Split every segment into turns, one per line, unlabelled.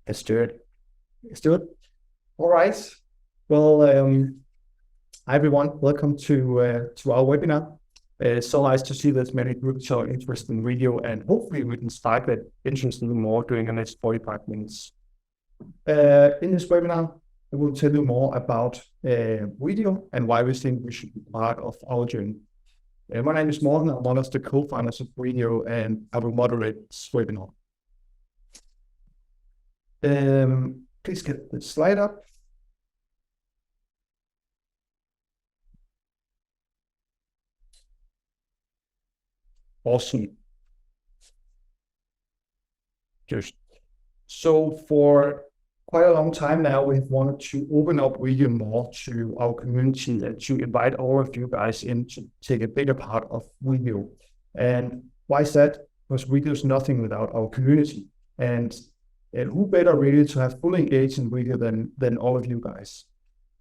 Let's do it. Let's do it. All right. Well, hi everyone. Welcome to our webinar. It's so nice to see that many groups are interested in video, and hopefully we can start that interest even more during the next 45 minutes. In this webinar, I will tell you more about Wedio and why we think we should be part of our journey. My name is Morten. I'm one of the co-founders of Wedio, and I will moderate this webinar. Please get the slide up. Awesome. Just so for quite a long time now, we've wanted to open up Wedio more to our community and to invite all of you guys in to take a bigger part of Wedio. And why is that? Because Wedio is nothing without our community. And who better really to have fully engaged in Wedio than all of you guys?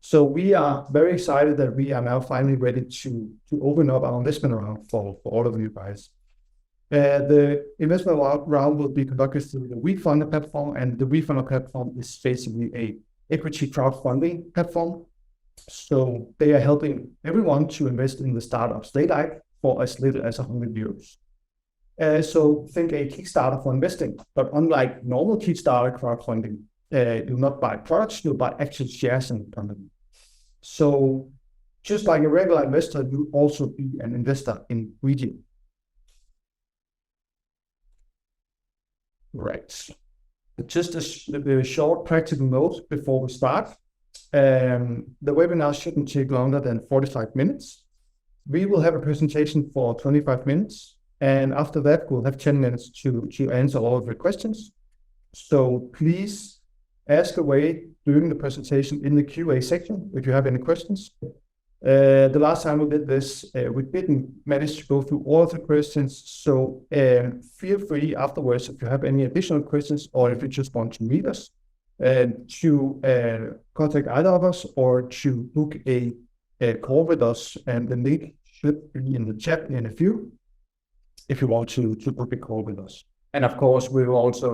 So we are very excited that we are now finally ready to open up our investment round for all of you guys. The investment round will be conducted through the Wefunder platform, and the Wefunder platform is basically a equity crowdfunding platform. So they are helping everyone to invest in the startups they like for as little as 100 euros. So think a Kickstarter for investing, but unlike normal Kickstarter crowdfunding, you not buy products, you buy actual shares in the company. So just like a regular investor, you also be an investor in Wedio. Right. Just a short practical note before we start. The webinar shouldn't take longer than 45 minutes. We will have a presentation for 25 minutes. And after that, we'll have 10 minutes to answer all of your questions. So please ask away during the presentation in the QA section if you have any questions. The last time we did this, we didn't manage to go through all of the questions. So feel free afterwards if you have any additional questions or if you just want to meet us to contact either of us or to book a call with us. And the link should be in the chat in a few if you want to book a call with us. And of course, we will also,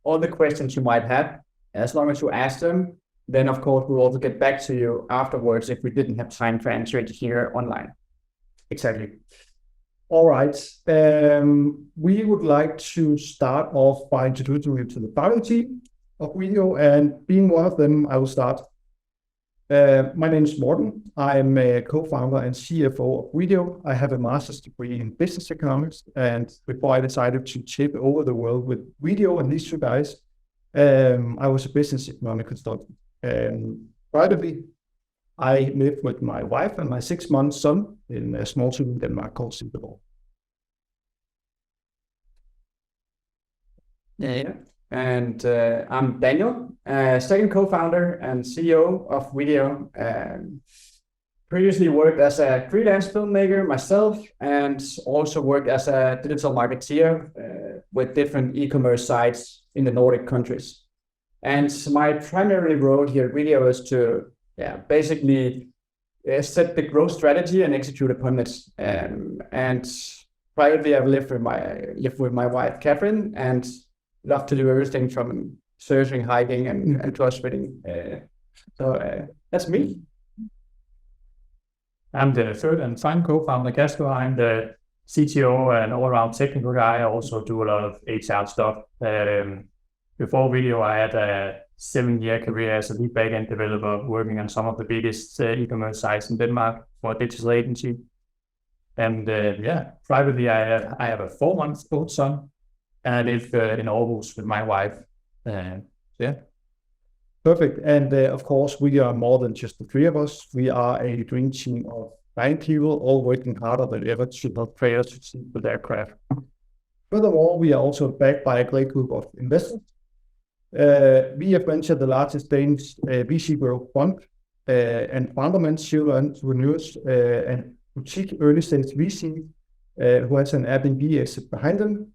all the questions you might have, as long as you ask them, then of course, we'll also get back to you afterwards if we didn't have time to answer it here online. Exactly. All right. We would like to start off by introducing you to the founder team of Wedio, and being one of them, I will start. My name is Morten. I'm a co-founder and CFO of Wedio. I have a master's degree in business economics, and before I decided to take over the world with Wedio and these two guys, I was a business economic consultant. Privately, I live with my wife and my 6-month son in a small city in Denmark called Singapore.
Yeah. And I'm Daniel, second co-founder and CEO of Wedio. Previously worked as a freelance filmmaker myself, and also worked as a digital marketeer with different e-commerce sites in the Nordic countries. And my primary role here at Wedio is to basically set the growth strategy and execute upon it. And privately, I've lived with my wife, Catherine, and love to do everything from surfing, hiking, and crossfitting. So that's me.
I'm the third and final co-founder, Casper. I'm the CTO and all-around technical guy. I also do a lot of HR stuff. Before Wedio, I had a 7-year career as a lead backend developer, working on some of the biggest e-commerce sites in Denmark for a digital agency. And privately, I have a 4-month-old son. And I live in Aarhus with my wife.
Perfect. And of course, we are more than just the three of us. We are a dream team of 9 people, all working harder than ever to help players succeed with their craft. Furthermore, we are also backed by a great group of investors. We have ventured the largest Danish VC growth fund and fundament serial entrepreneurs and boutique early stage VC who has an Airbnb exit behind them,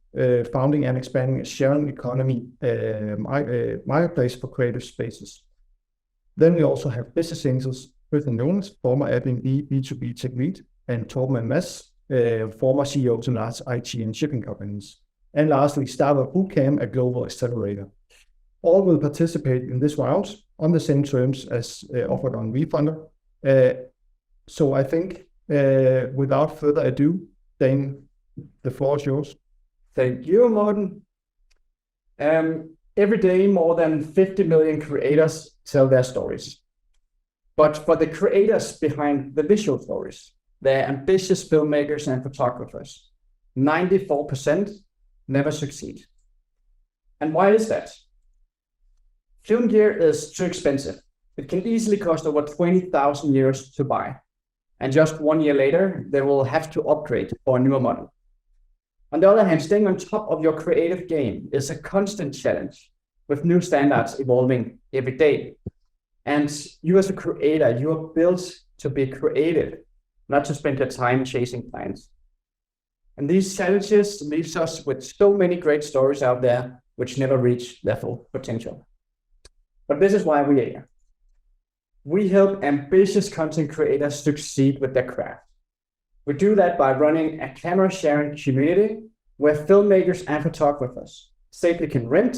founding and expanding a sharing economy marketplace for creative spaces. Then we also have business angels, Christian Jonas, former Airbnb B2B tech lead, and Torben and Mads, former CEO to large IT and shipping companies. And lastly, Startup Bootcamp, a global accelerator. All will participate in this round on the same terms as offered on Wefunder. So I think without further ado, Dane, the floor is yours.
Thank you, Morten. Every day, more than 50 million creators tell their stories. But for the creators behind the visual stories, they're ambitious filmmakers and photographers. 94% never succeed. And why is that? Film gear is too expensive. It can easily cost over 20,000 euros to buy. And just 1 year later, they will have to upgrade for a newer model. On the other hand, staying on top of your creative game is a constant challenge, with new standards evolving every day. And you as a creator, you are built to be creative, not to spend your time chasing clients. And these challenges leave us with so many great stories out there which never reach their full potential. But this is why we are here. We help ambitious content creators succeed with their craft. We do that by running a camera sharing community where filmmakers and photographers safely can rent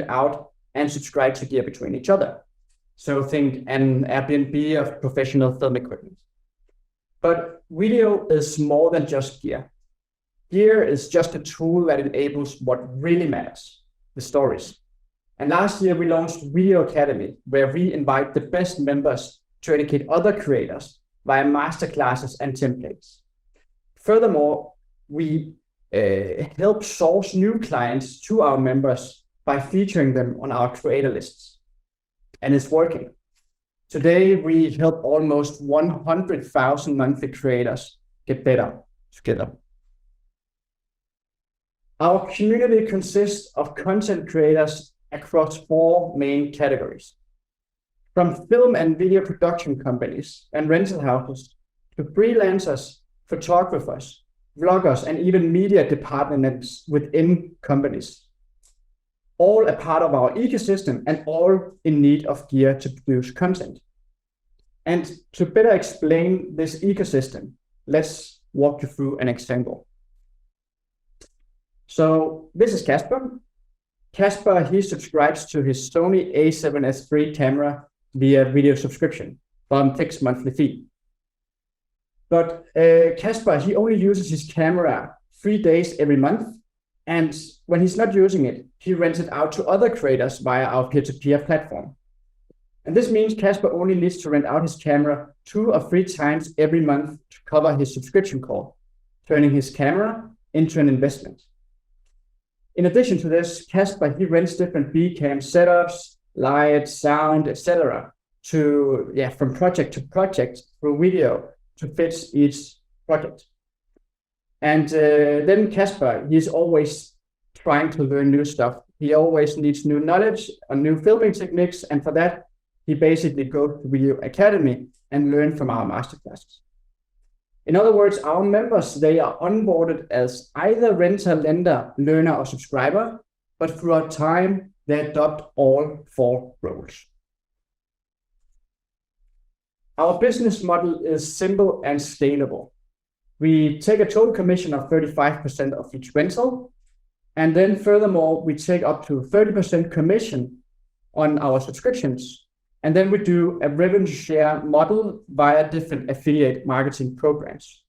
out, and subscribe to gear between each other. So think an Airbnb of professional film equipment. But Wedio is more than just gear. Gear is just a tool that enables what really matters, the stories. And last year we launched Wedio Academy, where we invite the best members to educate other creators via masterclasses and templates. Furthermore, we help source new clients to our members by featuring them on our creator lists. And it's working. Today, we help almost 100,000 monthly creators get better together. Our community consists of content creators across 4 main categories. From film and video production companies and rental houses to freelancers, photographers, vloggers, and even media departments within companies. All a part of our ecosystem and all in need of gear to produce content. And to better explain this ecosystem, let's walk you through an example. So this is Casper. Casper, he subscribes to his Sony a7S III camera via video subscription for a fixed monthly fee. But Casper, he only uses his camera 3 days every month. And when he's not using it, he rents it out to other creators via our peer-to-peer platform. And this means Casper only needs to rent out his camera 2 or 3 times every month to cover his subscription cost, turning his camera into an investment. In addition to this, Casper, he rents different B-cam setups, light, sound, etc. from project to project through Wedio to fit each project. And then Casper, he's always trying to learn new stuff. He always needs new knowledge on new filming techniques. And for that, he basically goes to Wedio Academy and learn from our masterclasses. In other words, our members, they are onboarded as either renter, lender, learner, or subscriber, but throughout time, they adopt all 4 roles. Our business model is simple and scalable. We take a total commission of 35% of each rental. And then furthermore, we take up to 30% commission on our subscriptions. And then we do a revenue share model via different affiliate marketing programs.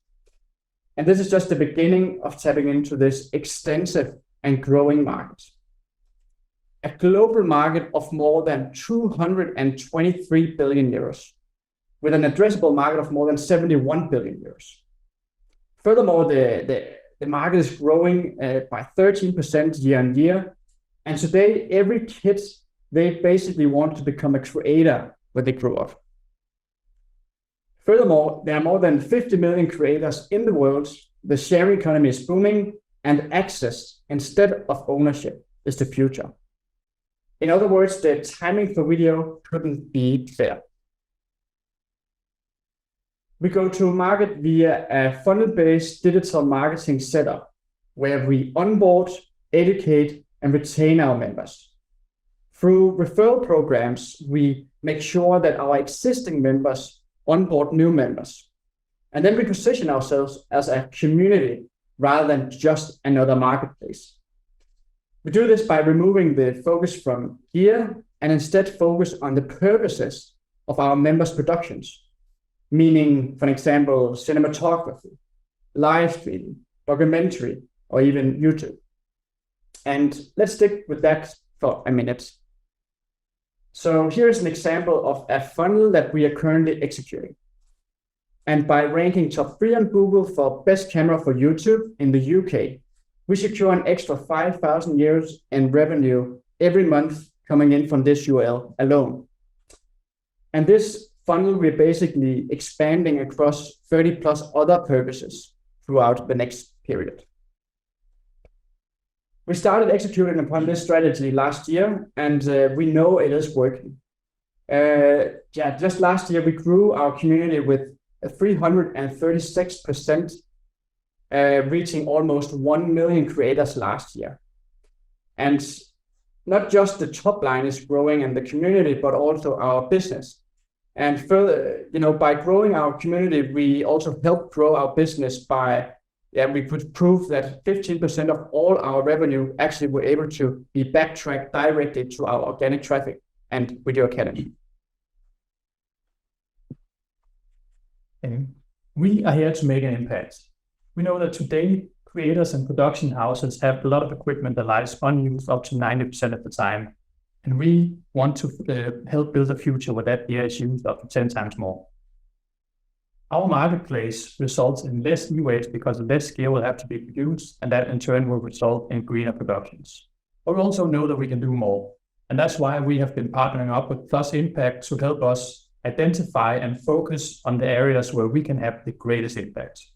And this is just the beginning of tapping into this extensive and growing market. A global market of more than 223 billion euros, with an addressable market of more than 71 billion euros. Furthermore, the market is growing by 13% year on year. And today, every kid, they basically want to become a creator when they grow up. Furthermore, there are more than 50 million creators in the world. The sharing economy is booming, and access instead of ownership is the future. In other words, the timing for Wedio couldn't be better. We go to market via a funnel-based digital marketing setup where we onboard, educate, and retain our members. Through referral programs, we make sure that our existing members onboard new members. And then we position ourselves as a community rather than just another marketplace. We do this by removing the focus from gear and instead focus on the purposes of our members' productions, meaning, for example, cinematography, live streaming, documentary, or even YouTube. And let's stick with that for a minute. So here's an example of a funnel that we are currently executing. And by ranking top 3 on Google for best camera for YouTube in the UK, we secure an extra 5,000 euros in revenue every month coming in from this URL alone. And this funnel, we're basically expanding across 30 plus other purposes throughout the next period. We started executing upon this strategy last year, and we know it is working. Just last year, we grew our community with 336%, reaching almost 1 million creators last year. And not just the top line is growing in the community, but also our business. And further, by growing our community, we also help grow our business by, we could prove that 15% of all our revenue actually were able to be backtracked directly to our organic traffic and Wedio Academy.
And we are here to make an impact. We know that today, creators and production houses have a lot of equipment that lies unused up to 90% of the time. And we want to help build a future where that gear is used up to 10 times more. Our marketplace results in less e-waste because less gear will have to be produced, and that in turn will result in greener productions. But we also know that we can do more. And that's why we have been partnering up with Plus Impact to help us identify and focus on the areas where we can have the greatest impact.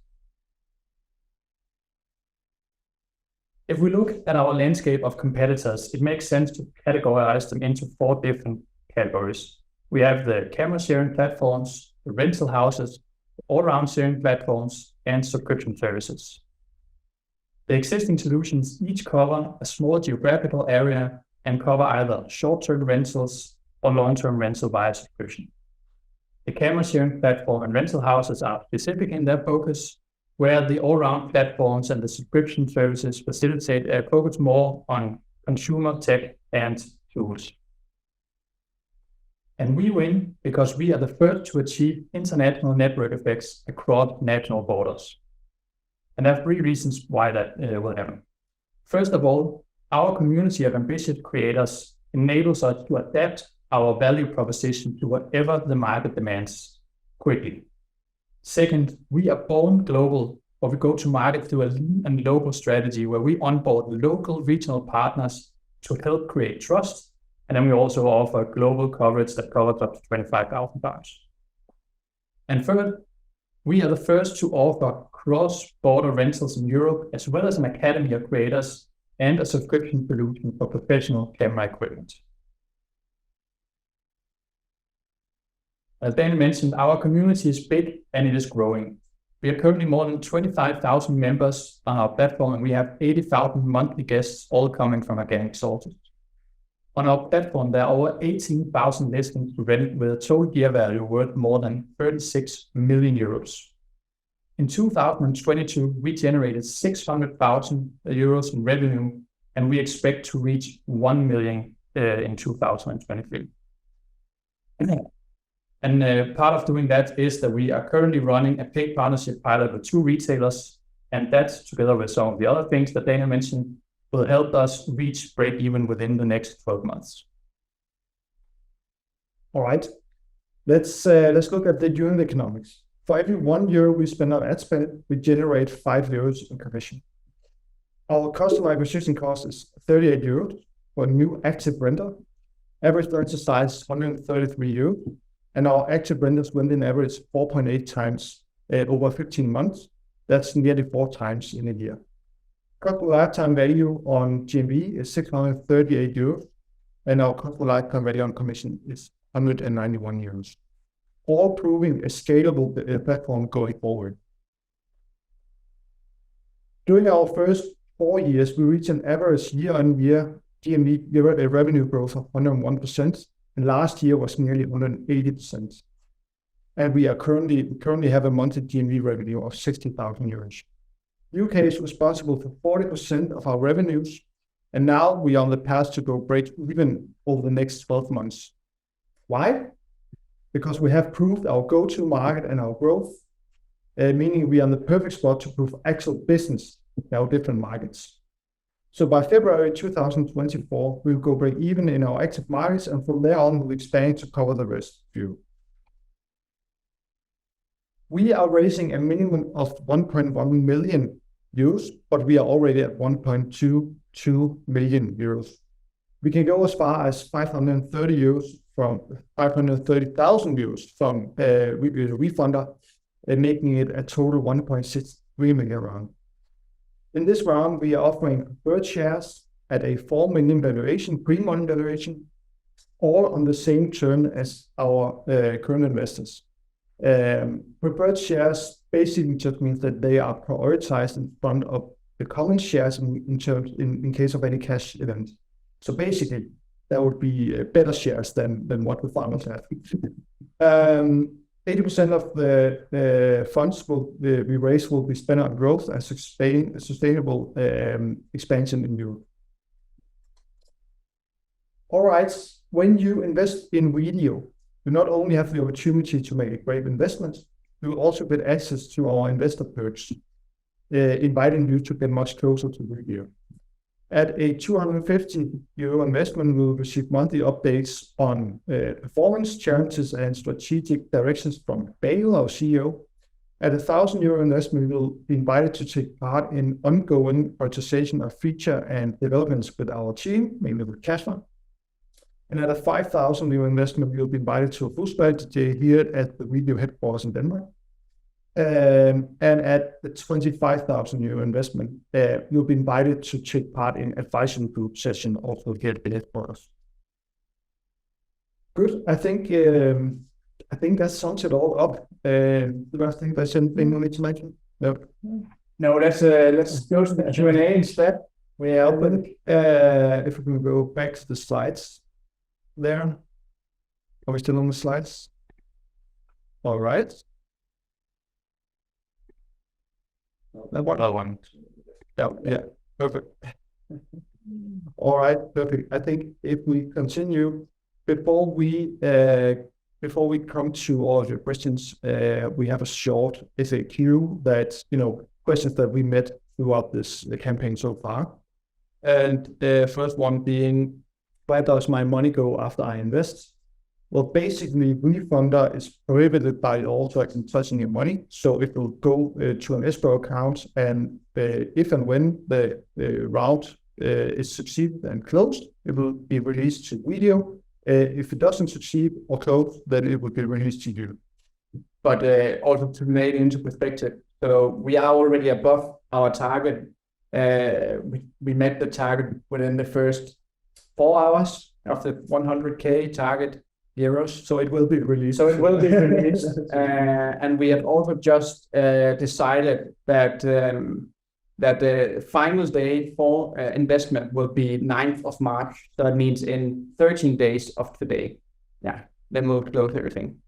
If we look at our landscape of competitors, it makes sense to categorize them into 4 different categories. We have the camera sharing platforms, the rental houses, all-around sharing platforms, and subscription services. The existing solutions each cover a small geographical area and cover either short-term rentals or long-term rental via subscription. The camera sharing platform and rental houses are specific in their focus, where the all-round platforms and the subscription services facilitate a focus more on consumer tech and tools. And we win because we are the first to achieve international network effects across national borders. And there are 3 reasons why that will happen. First of all, our community of ambitious creators enables us to adapt our value proposition to whatever the market demands quickly. Second, we are born global, or we go to market through a lean and local strategy where we onboard local regional partners to help create trust. And then we also offer global coverage that covers up to 25,000 bars. And third, we are the first to offer cross-border rentals in Europe, as well as an academy of creators and a subscription solution for professional camera equipment. As Daniel mentioned, our community is big and it is growing. We are currently more than 25,000 members on our platform, and we have 80,000 monthly guests, all coming from organic sources. On our platform, there are over 18,000 listings to rent with a total gear value worth more than 36 million euros. In 2022, we generated 600,000 euros in revenue, and we expect to reach 1 million in 2023. And part of doing that is that we are currently running a paid partnership pilot with 2 retailers, and that, together with some of the other things that Daniel mentioned, will help us reach break even within the next 12 months.
All right, let's look at the unit economics. For every €1 we spend on ad spend, we generate €5 in commission. Our customer acquisition cost is €38 for a new active renter. Average rental size €133, and our active renters went in average 4.8 times over 15 months. That's nearly 4 times in a year. Customer lifetime value on GMV is €638, and our customer lifetime value on commission is €191. All proving a scalable platform going forward. During our first 4 years, we reached an average year-on-year GMV revenue growth of 101%, and last year was nearly 180%. And we are currently have a monthly GMV revenue of €60,000. UK is responsible for 40% of our revenues, And now we are on the path to go break even over the next 12 months. Why? Because we have proved our go-to market and our growth, meaning we are in the perfect spot to prove actual business in our different markets. So by February 2024, we'll go break even in our active markets, and from there on, we'll expand to cover the rest of you. We are raising a minimum of 1.1 million euros, but we are already at 1.22 million euros. We can go as far as 530 euros from 530,000 euros from Wefunder, making it a total 1.63 million round. In this round, we are offering preferred shares at a 4 million valuation, pre-money valuation, all on the same term as our current investors. Preferred shares basically just means that they are prioritized in front of the common shares in case of any cash event. So basically, that would be better shares than what the founders have. 80% of the funds we raise will be spent on growth and sustainable expansion in Europe. All right, when you invest in Wedio, you not only have the opportunity to make a great investment, you will also get access to our investor perks, inviting you to get much closer to Wedio. At a 250 euro investment, we will receive monthly updates on performance, challenges, and strategic directions from Wedio, our CEO. At a 1,000 euro investment, we will be invited to take part in ongoing prioritization of feature and developments with our team, mainly with Kasper. And at a 5,000 euro investment, we will be invited to a full strategy day here at the Wedio headquarters in Denmark. And at the 25,000 euro investment, you'll be invited to take part in advisory group session also here at the headquarters. Good. I think that sums it all up. I think there's anything we need to mention.
No, let's go to the Q&A instead.
We are open. If we can go back to the slides there. Are we still on the slides? All right. That one. Yeah, perfect. All right, perfect. I think if we continue, before we come to all of your questions, we have a short FAQ that, questions that we met throughout the campaign so far. And the first one being, where does my money go after I invest? Well, basically, Wefunder is prohibited by law to actually touching your money. So it will go to an escrow account, and if and when the route is succeeded and closed, it will be released to Wedio. If it doesn't succeed or close, then it will be released to you.
But also to make it into perspective, so we are already above our target. We met the target within the first 4 hours of the 100K target. Euros.
So it will be released.
And we have also just decided that the final day for investment will be 9th of March. So that means in 13 days of today. Yeah, then we'll close everything.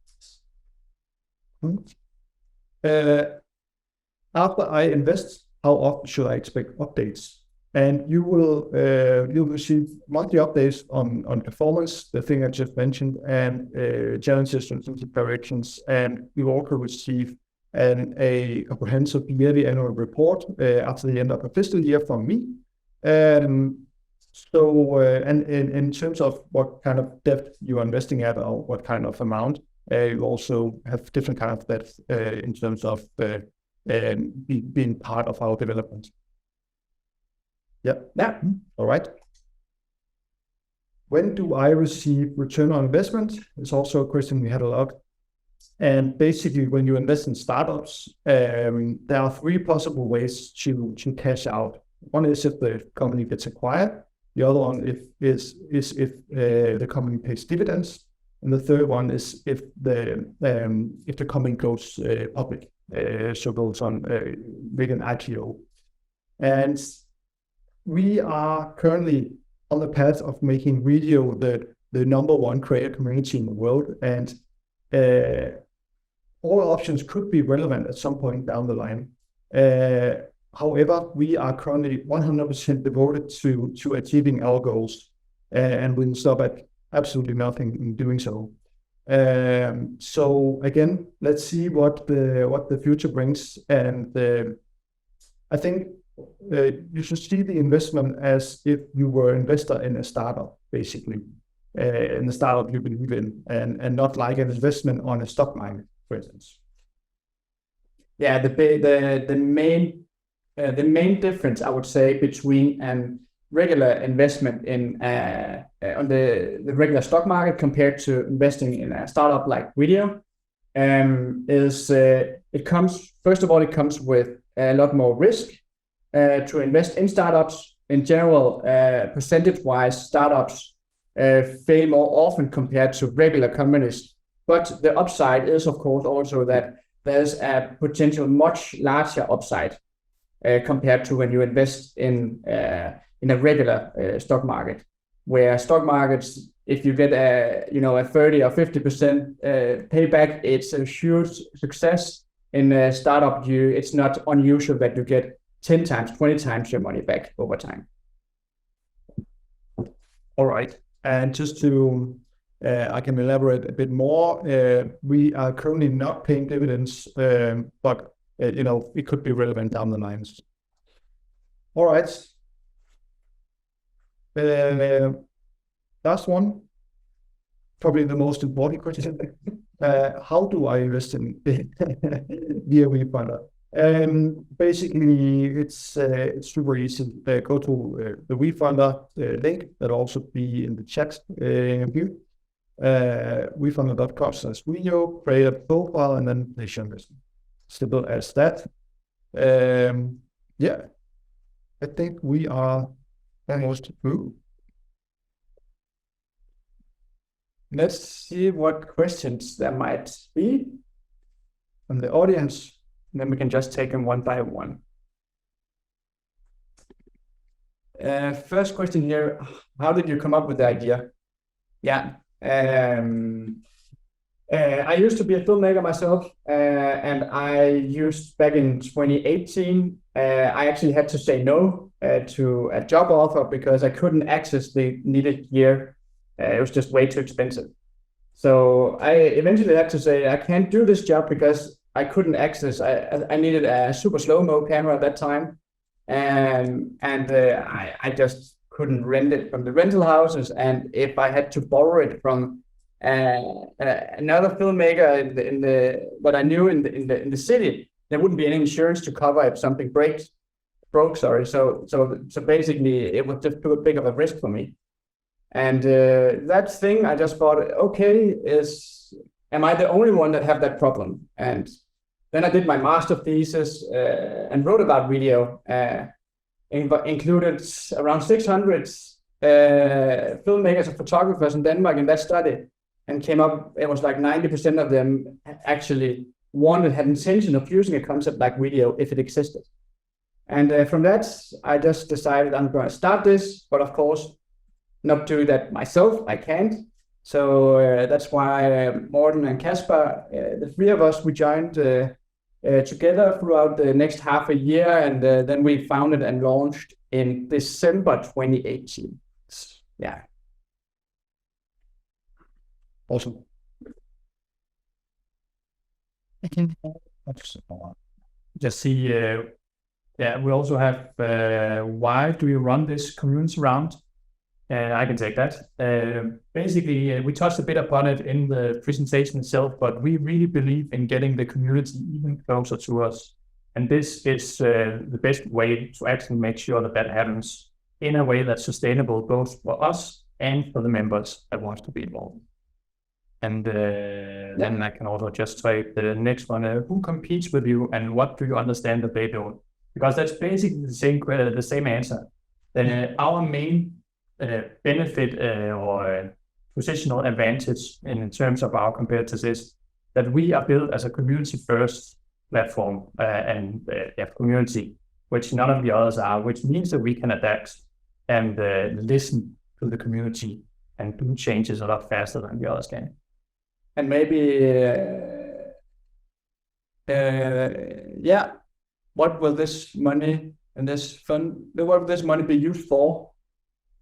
After I invest, how often should I expect updates? And you'll receive monthly updates on performance, the thing I just mentioned, and challenges and directions. And you also receive a comprehensive yearly annual report after the end of the fiscal year from me. And in terms of what kind of depth you are investing at or what kind of amount, you also have different kind of depth in terms of being part of our development. Yeah. All right. When do I receive return on investment? It's also a question we had a lot. And basically, when you invest in startups, there are 3 possible ways to cash out. One is if the company gets acquired. The other one is if the company pays dividends. And the third one is if the company goes public, so goes on with an IPO. And we are currently on the path of making Wedio the #1 creator community in the world, and all options could be relevant at some point down the line. However, we are currently 100% devoted to achieving our goals, and we'll stop at absolutely nothing in doing so. So again, let's see what the future brings, and I think you should see the investment as if you were an investor in a startup, basically, in the startup you believe in, and not like an investment on a stock market, for instance.
Yeah, the main difference I would say between an regular investment in on the regular stock market compared to investing in a startup like Wedio is it comes with a lot more risk to invest in startups. In general, percentage-wise, startups fail more often compared to regular companies. But the upside is, of course, also that there's a potential much larger upside compared to when you invest in a regular stock market, where stock markets, if you get a 30 or 50% payback, it's a huge success. In a startup, it's not unusual that you get 10 times, 20 times your money back over time.
All right, and just to I can elaborate a bit more. We are currently not paying dividends, but it could be relevant down the lines. All right. Last one, probably the most important question. How do I invest in via Wefunder? Basically, it's super easy. Go to the Wefunder link that'll also be in the chat here. Wefunder.com/Wedio, create a profile, and then place your investment. Simple as that. Yeah, I think we are almost through.
Let's see what questions there might be
from the audience.
And then we can just take them one by one. First question here, how did you come up with the idea? Yeah, I used to be a filmmaker myself, and back in 2018, I actually had to say no to a job offer because I couldn't access the needed gear. It was just way too expensive. So I eventually had to say, I can't do this job because I couldn't access. I needed a super slow-mo camera at that time, and I just couldn't rent it from the rental houses. And if I had to borrow it from another filmmaker in what I knew in the city, there wouldn't be any insurance to cover if something broke. Sorry. So basically, it was just too big of a risk for me. And that thing, I just thought, okay, am I the only one that have that problem? And then I did my master thesis and wrote about Wedio, included around 600 filmmakers and photographers in Denmark in that study, and came up, it was like 90% of them actually had intention of using a concept like Wedio if it existed. And from that, I just decided I'm going to start this, but of course, not do that myself, I can't. So that's why Morten and Kasper, the three of us, we joined together throughout the next half a year, and then we founded and launched in December 2018. Yeah.
Awesome.
I can just see, we also have, why do you run this community round? I can take that. Basically, we touched a bit upon it in the presentation itself, but we really believe in getting the community even closer to us. And this is the best way to actually make sure that happens in a way that's sustainable, both for us and for the members that want to be involved. And then I can also just take the next one. Who competes with you and what do you understand that they don't? Because that's basically the same answer. Our main benefit or positional advantage in terms of our competitors is that we are built as a community-first platform and community, which none of the others are, which means that we can adapt and listen to the community and do changes a lot faster than the others can.
And maybe, what will this money and this fund, what will this money be used for?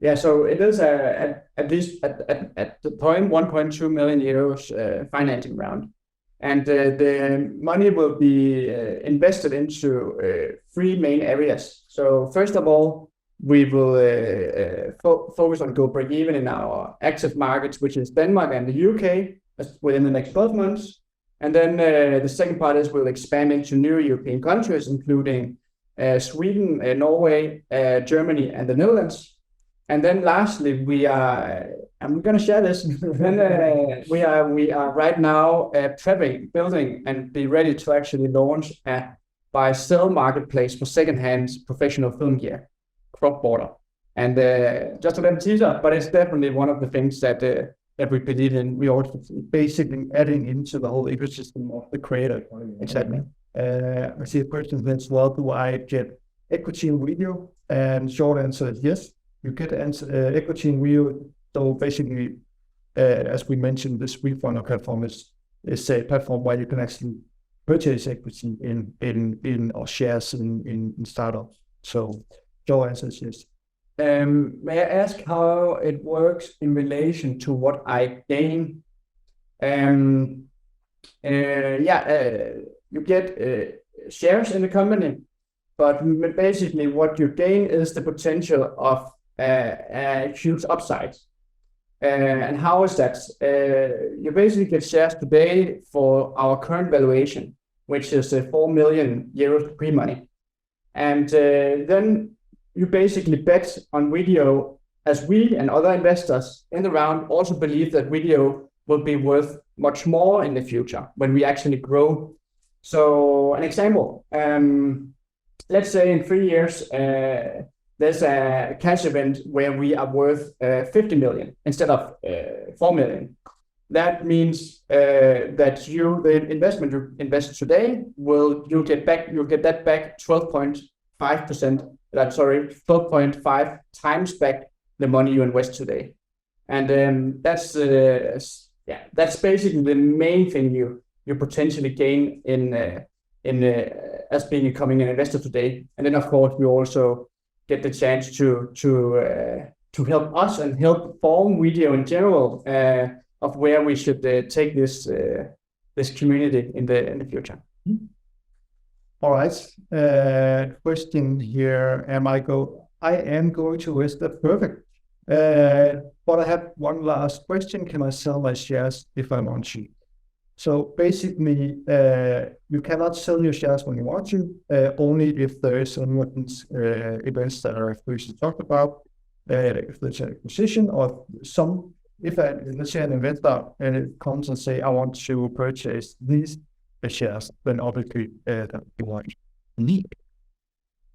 Yeah, so it is at least at the point 1.2 million euros financing round. And the money will be invested into three main areas. So first of all, we will focus on go break even in our active markets, which is Denmark and the UK, within the next 12 months. And then the second part is we'll expand into new European countries, including Sweden, Norway, Germany, and the Netherlands. And then lastly, I'm going to share this. Then we are right now prepping, building, and be ready to actually launch a buy-sell marketplace for second-hand professional film gear, cross-border. And just a little teaser, but it's definitely one of the things that we believe in. We also
Basically adding into the whole ecosystem of the creator.
exactly.
I see a question that's, well, do I get equity in Wedio? And short answer is yes. You get equity in Wedio. So basically, as we mentioned, this Wefunder platform is a platform where you can actually purchase equity in or shares in startups. So short answer is yes.
May I ask how it works in relation to what I gain? You get shares in the company, but basically what you gain is the potential of a huge upside. And how is that? You basically get shares today for our current valuation, which is 4 million euros pre-money. And then you basically bet on Wedio, as we and other investors in the round also believe that Wedio will be worth much more in the future when we actually grow. So an example, let's say in 3 years, there's a cash event where we are worth 50 million instead of 4 million. That means that the investment you invest today you'll get that back 12.5 times back the money you invest today. And that's basically the main thing you potentially gain in as becoming an investor today. And then of course we also get the chance to help us and help form Wedio in general of where we should take this community in the future.
All right. Question here. I am going to invest. That's perfect. But I have one last question. Can I sell my shares if I want to? So basically, you cannot sell your shares when you want to, only if there is some events that are previously talked about, if there's an acquisition or let's say an investor and it comes and say, I want to purchase these shares, then obviously that you want need.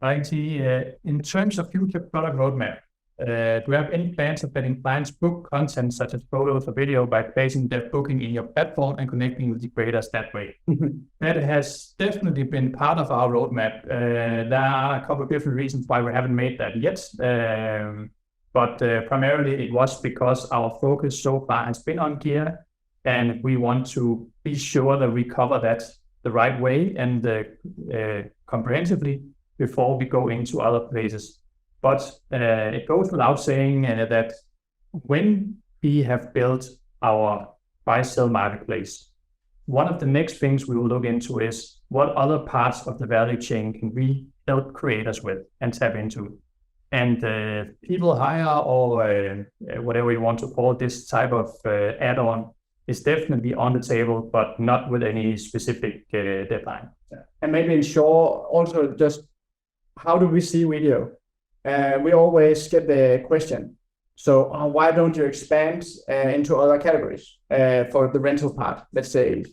I see. In terms of future product roadmap, do you have any plans of letting clients book content such as photos or video by placing their booking in your platform and connecting with the creators that way? That has definitely been part of our roadmap. There are a couple of different reasons why we haven't made that yet. But primarily it was because our focus so far has been on gear, and we want to be sure that we cover that the right way and comprehensively before we go into other places. But it goes without saying that when we have built our buy-sell marketplace, one of the next things we will look into is what other parts of the value chain can we help creators with and tap into. And people hire or whatever you want to call this type of add-on is definitely on the table, but not with any specific deadline.
And maybe in short, also just how do we see Wedio? We always get the question, so why don't you expand into other categories for the rental part? Let's say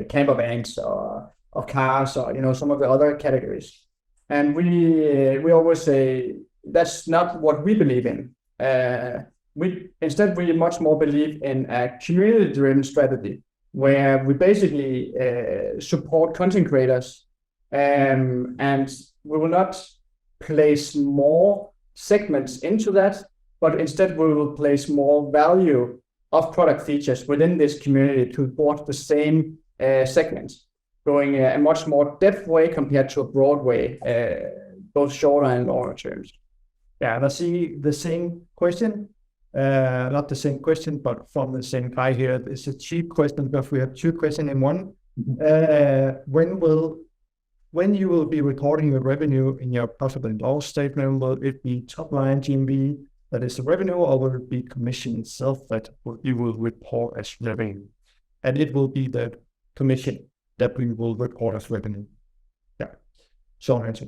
camper vans or cars or some of the other categories. And we always say that's not what we believe in. We much more believe in a community-driven strategy where we basically support content creators, and we will not place more segments into that, but instead we will place more value of product features within this community to support the same segments. going a much more depth way compared to a broad way, both shorter and longer terms.
Yeah, and I see the same question. Not the same question, but from the same guy here. It's a cheap question because we have two questions in one. When you will be recording the revenue in your profit and loss statement, will it be top line GMV that is the revenue, or will it be commission itself that you will report as revenue? And it will be the commission that we will report as revenue. Yeah, short answer.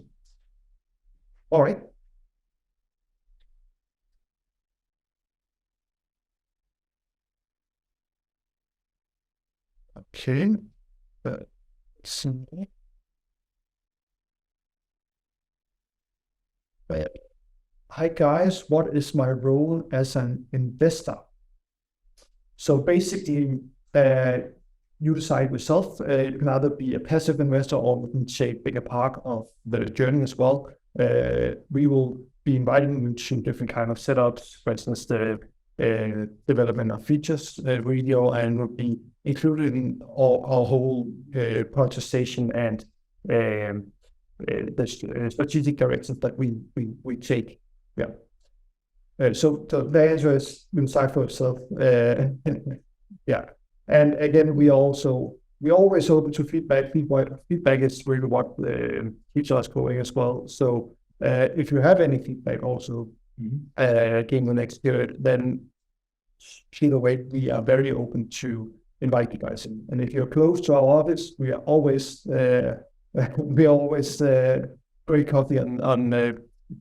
All right. Okay. Hi guys, what is my role as an investor? So basically, you decide yourself. You can either be a passive investor or you can take bigger part of the journey as well. We will be inviting you to different kind of setups, for instance, the development of features, Wedio, and will be included in our whole prioritization and the strategic directions that we take. Yeah. So the answer is inside for itself. Yeah. And again, we always open to feedback. Feedback is really what keeps us going as well. So if you have any feedback also, game the next year, then either way, we are very open to invite you guys in. And if you're close to our office, we are always very coffee on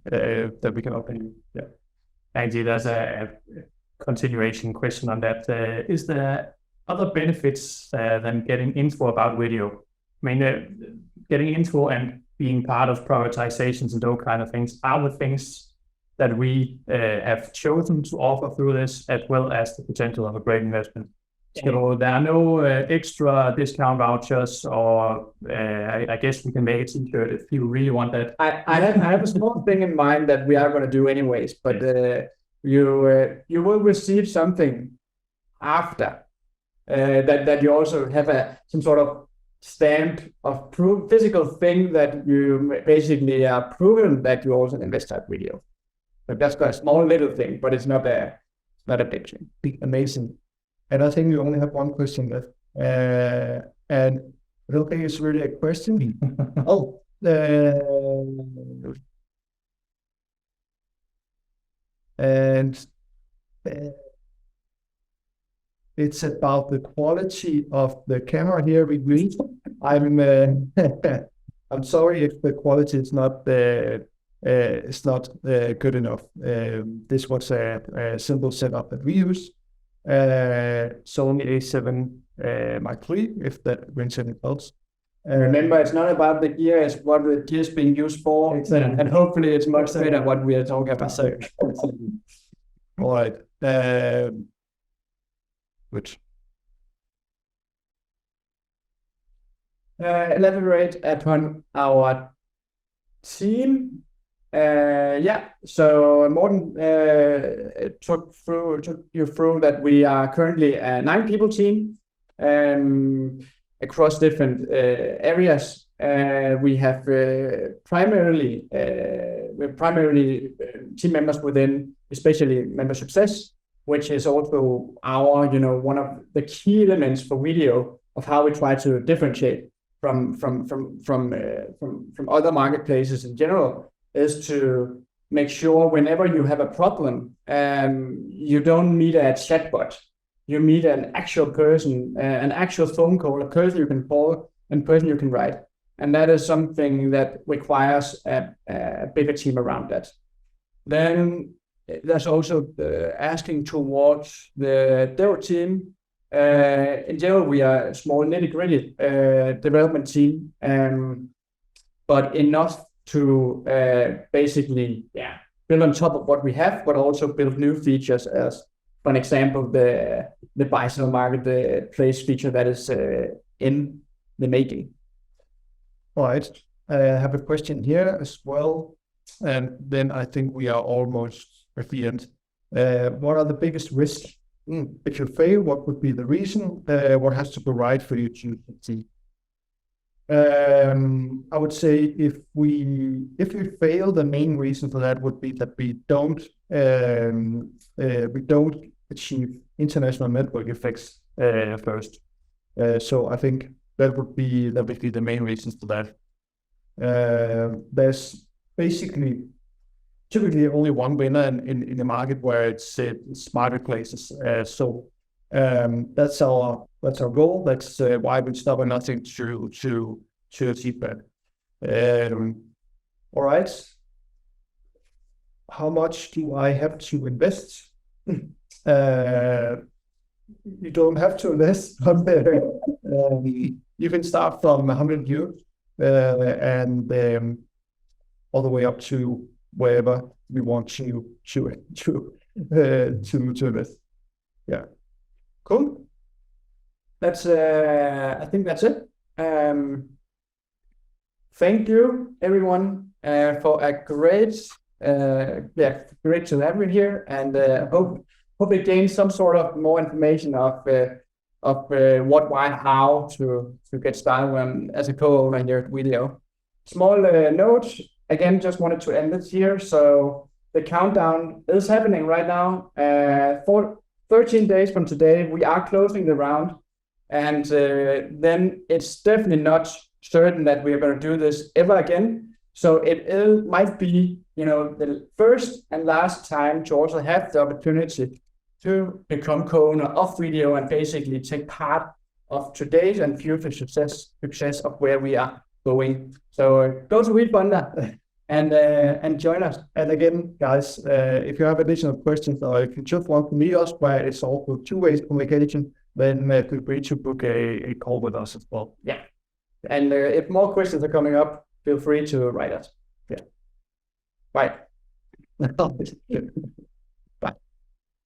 that we can open you. Yeah.
Actually, there's a continuation question on that. Is there other benefits than getting info about Wedio? I mean, getting info and being part of prioritizations and those kind of things are the things that we have chosen to offer through this, as well as the potential of a great investment. So there are no extra discount vouchers, or I guess we can make a t-shirt if you really want that.
I have a small thing in mind that we are going to do anyways, but you will receive something after that you also have some sort of stamp of physical thing that you basically are proven that you also invest at Wedio. But that's got a small little thing, but it's not a big thing.
Amazing. And I think we only have one question left. And I don't think it's really a question. And it's about the quality of the camera here. I'm sorry if the quality is not it's not good enough. This was a simple setup that we use. Sony A7 Mark III, if that rings any bells.
Remember, it's not about the gear, it's what the gear is being used for. And hopefully it's much better what we are talking about.
All right. Good.
Elaborate upon our team. So Morten took you through that we are currently a 9-people team across different areas. We have primarily team members within, especially member success, which is also our one of the key elements for Wedio of how we try to differentiate from other marketplaces in general, is to make sure whenever you have a problem, you don't meet a chatbot. You meet an actual person, an actual phone call, a person you can call, and person you can write. And that is something that requires a bigger team around that. Then there's also asking towards the dev team. In general, we are a small nitty-gritty development team, but enough to basically build on top of what we have, but also build new features, as for an example, the buy-sell marketplace feature that is in the making.
All right. I have a question here as well, and then I think we are almost at the end. What are the biggest risks? If you fail, what would be the reason? What has to go right for you to succeed? I would say if we fail, the main reason for that would be that we don't achieve international network effects first. So I think that would be the main reasons for that. There's basically typically only one winner in the market where it's marketplaces. So that's our goal. That's why we stop at nothing to achieve that. All right. How much do I have to invest? You don't have to invest. You can start from 100 euros and all the way up to wherever we want to invest. Yeah. Cool.
That's I think that's it. Thank you everyone for a great to have you here, and hope you gain some sort of more information of what, why, how to get started as a co-owner here at Wedio. Small note, again, just wanted to end this here. So the countdown is happening right now. For 13 days from today, we are closing the round, and then it's definitely not certain that we are going to do this ever again. So it might be, the first and last time to also have the opportunity to become co-owner of Wedio and basically take part of today's and future success of where we are going. So go to Wefunder and join us.
And again, guys, if you have additional questions or if you just want to meet us, where it's also two-way communication, then feel free to book a call with us as well.
Yeah. And if more questions are coming up, feel free to write us.
Yeah.
Bye.